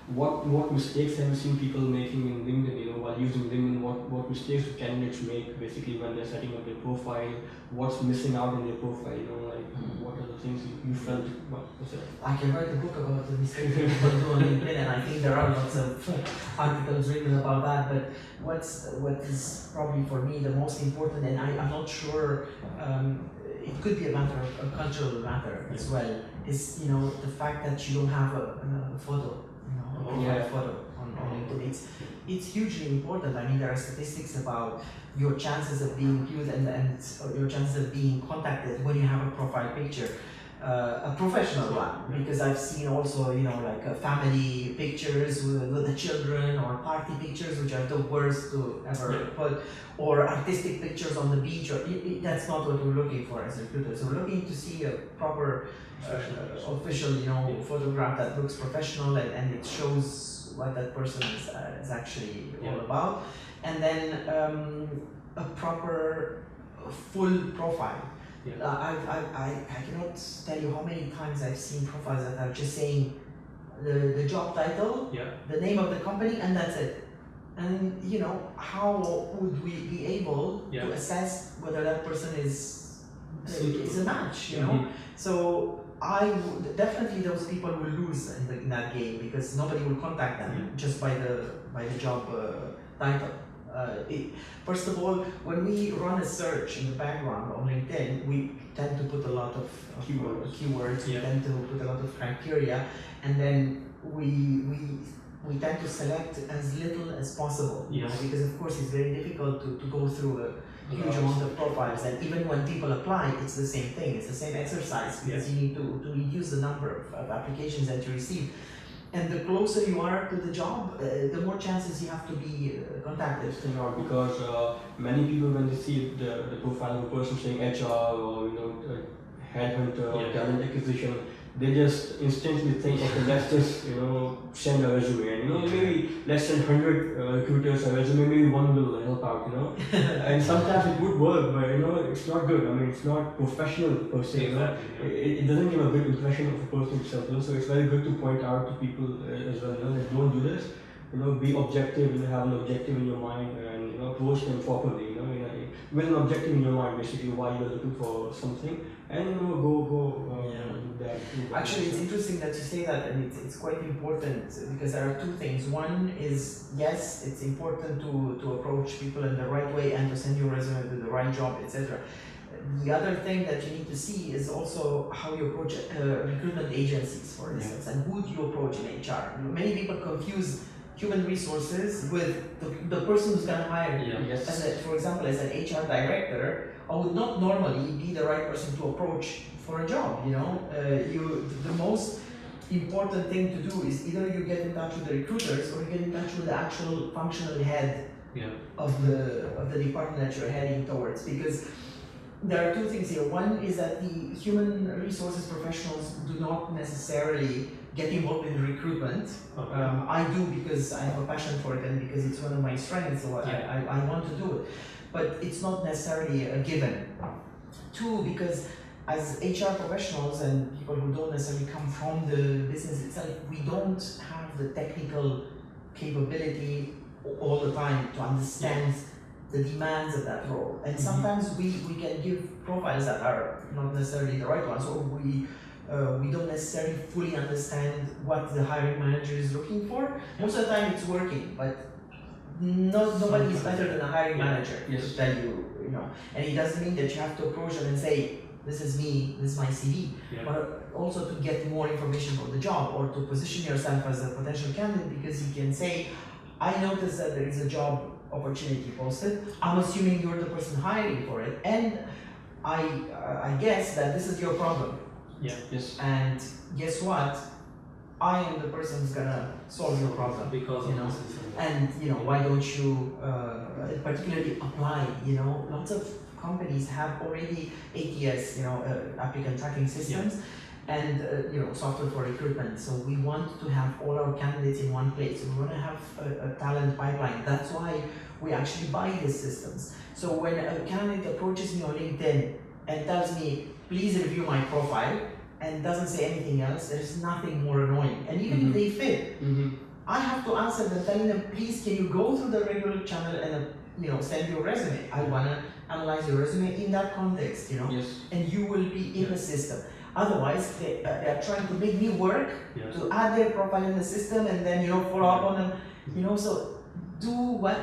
what mistakes have you seen people making in LinkedIn, while using LinkedIn, what mistakes do candidates make basically when they're setting up their profile, what's missing out in their profile, like what are the things you felt, what was it? I can write a book about the mistakes people do on LinkedIn, and I think there are lots of articles written about that, but what is probably for me the most important, and I'm not sure, it could be a matter of a cultural matter as well, is the fact that you don't have a photo, a profile photo on LinkedIn. It's hugely important. I mean, there are statistics about your chances of being viewed and your chances of being contacted when you have a profile picture. A professional one, because I've seen also, like family pictures with the children, or party pictures, which are the worst to ever put, or artistic pictures on the beach, or that's not what we're looking for as recruiters. So we're looking to see a proper, official, photograph that looks professional and it shows what that person is actually all about, and then a proper, full profile. I cannot tell you how many times I've seen profiles that are just saying the job title, the name of the company, and that's it. And how would we be able to assess whether that person is a match? So definitely those people will lose in that game, because nobody will contact them just by the job title. First of all, when we run a search in the background on LinkedIn, we tend to put a lot of keywords. We tend to put a lot of criteria, and then we tend to select as little as possible. Because of course it's very difficult to go through a huge amount of profiles, and even when people apply, it's the same thing. It's the same exercise, because you need to reduce the number of applications that you receive. And the closer you are to the job, the more chances you have to be contacted. Because many people, when they see the profile of a person saying HR or headhunter or talent acquisition, they just instantly think, okay, let's just send a resume, and maybe let's send 100 recruiters a resume, maybe one will help out, and sometimes it would work, but it's not good. I mean, it's not professional per se. It doesn't give a good impression of a person itself. So it's very good to point out to people as well, that don't do this. Be objective, have an objective in your mind, and approach them properly. With an objective in your mind, basically why you're looking for something, and go do that. Actually, it's interesting that you say that, and it's quite important, because there are two things. One is, yes, it's important to approach people in the right way and to send your resume to the right job, etc. The other thing that you need to see is also how you approach recruitment agencies, for instance, and who do you approach in HR. Many people confuse human resources with the person who's going to hire you. For example, as an HR director, I would not normally be the right person to approach for a job. The most important thing to do is either you get in touch with the recruiters, or you get in touch with the actual functional head of the department that you're heading towards. Because there are two things here. One is that the human resources professionals do not necessarily get involved in recruitment. I do, because I have a passion for it and because it's one of my strengths, so I want to do it. But it's not necessarily a given. Two, because as HR professionals and people who don't necessarily come from the business itself, we don't have the technical capability all the time to understand the demands of that role. And sometimes we can give profiles that are not necessarily the right ones, or we don't necessarily fully understand what the hiring manager is looking for. Most of the time it's working, but nobody is better than a hiring manager to tell you, and it doesn't mean that you have to approach them and say, this is me, this is my CV, but also to get more information about the job, or to position yourself as a potential candidate, because you can say, I noticed that there is a job opportunity posted. I'm assuming you're the person hiring for it, and I guess that this is your problem. And guess what? I am the person who's gonna solve your problem. Because and why don't you particularly apply? Lots of companies have already ATS, applicant tracking systems, and software for recruitment. So we want to have all our candidates in one place. We want to have a talent pipeline. That's why we actually buy these systems. So when a candidate approaches me on LinkedIn and tells me, please review my profile, and doesn't say anything else, there's nothing more annoying. And even if they fit, I have to answer them, telling them, please, can you go through the regular channel and send your resume. I want to analyze your resume in that context, Yes. and you will be in the system. Otherwise, they are trying to make me work to add their profile in the system and then follow up on them. So do what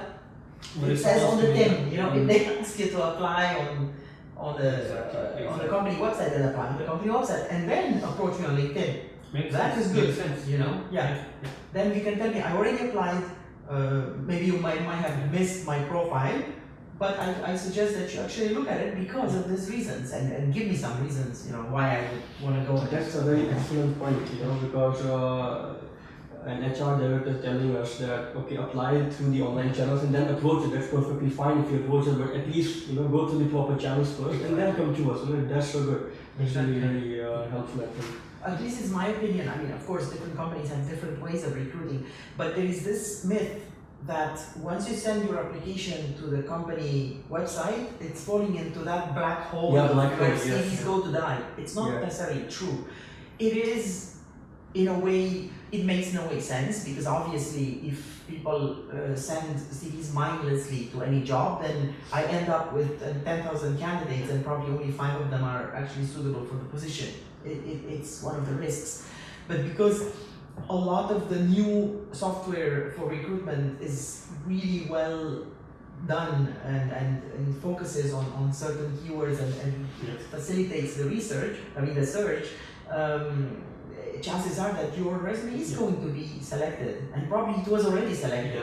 it says on the tin. If they ask you to apply on the company website, then apply on the company website, and then approach me on LinkedIn. That is good. Makes sense. Yeah. Then you can tell me I already applied. Maybe you might have missed my profile, but I suggest that you actually look at it because of these reasons and give me some reasons, why I would want to go. That's a very excellent point, because an HR director is telling us that, okay, apply through the online channels and then approach it. That's perfectly fine if you approach it, but at least, go through the proper channels first and then come to us. That's so good. That's really helpful, I think. This is my opinion. I mean, of course, different companies have different ways of recruiting, but there is this myth that once you send your application to the company website, it's falling into that black hole where CVs go to die. It's not necessarily true. It is, in a way, it makes no way sense, because obviously if people send CVs mindlessly to any job, then I end up with 10,000 candidates and probably only 5 of them are actually suitable for the position. It's one of the risks. But because a lot of the new software for recruitment is really well done and focuses on certain keywords and facilitates the search, chances are that your resume is going to be selected, and probably it was already selected,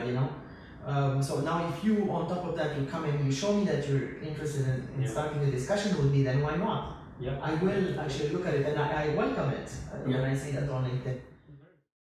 so now if you, on top of that, you come and you show me that you're interested in starting a discussion with me, then why not? I will actually look at it, and I welcome it when I see that on LinkedIn.